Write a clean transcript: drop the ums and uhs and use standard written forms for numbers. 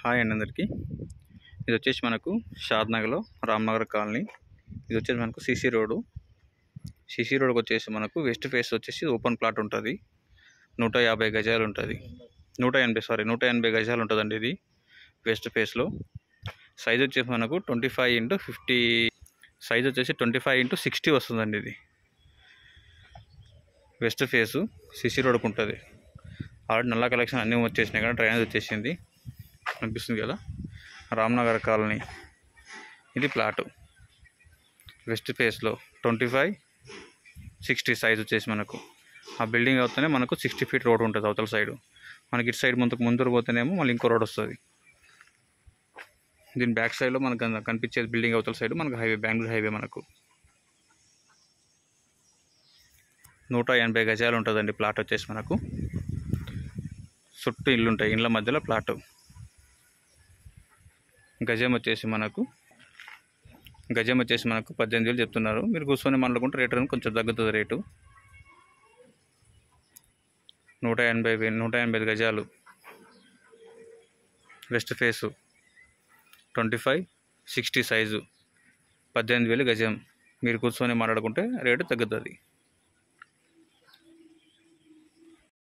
Hi అండి అందరికీ. ఇది వచ్చేసి మనకు షాద్నగర్లో రామ్నగర్ కాలనీ. ఇది వచ్చేసి మనకు సిసి రోడ్డు. సిసి రోడ్కి వచ్చేసి మనకు వెస్ట్ ఫేస్ వచ్చేసి ఓపెన్ ప్లాట్ ఉంటుంది. 150 గజాలు ఉంటుంది. 180 గజాలు ఉంటుందండి. ఇది వెస్ట్ ఫేస్లో సైజ్ వచ్చేసి మనకు 25x50 సైజ్ వచ్చేసి 25x60 వస్తుందండి. ఇది వెస్ట్ ఫేసు సిసి రోడ్కి ఉంటుంది. ఆల్రెడీ నల్ల కలెక్షన్ అన్నీ వచ్చేసినాయి కదా, డ్రైనేజ్ వచ్చేసింది అనిపిస్తుంది కదా. రామ్నగర్ కాలనీ ఇది ప్లాటు. వెస్ట్ ఫేస్లో 25x60 సైజ్ వచ్చేసి మనకు ఆ బిల్డింగ్ అవుతూనే మనకు 60 ఫీట్ రోడ్ ఉంటుంది అవతల సైడు. మనకి ఇటు సైడ్ ముందుకు పోతేనేమో మళ్ళీ ఇంకో రోడ్ వస్తుంది. దీని బ్యాక్ సైడ్లో మనకు కనిపించేది బిల్డింగ్ అవతల సైడ్ మనకు హైవే, బెంగళూరు హైవే. మనకు 180 గజాలు ఉంటుందండి ప్లాట్ వచ్చేసి మనకు. చుట్టూ ఇల్లు ఉంటాయి, ఇళ్ళ మధ్యలో ప్లాటు. గజం వచ్చేసి మనకు 18,000 చెప్తున్నారు. మీరు కూర్చొని మాట్లాడుకుంటే రేటు కొంచెం తగ్గుతుంది రేటు. 185 గజాలు వెస్ట్ ఫేసు 25x60 సైజు 18,000 గజం. మీరు కూర్చొని మాట్లాడుకుంటే రేటు తగ్గుతుంది.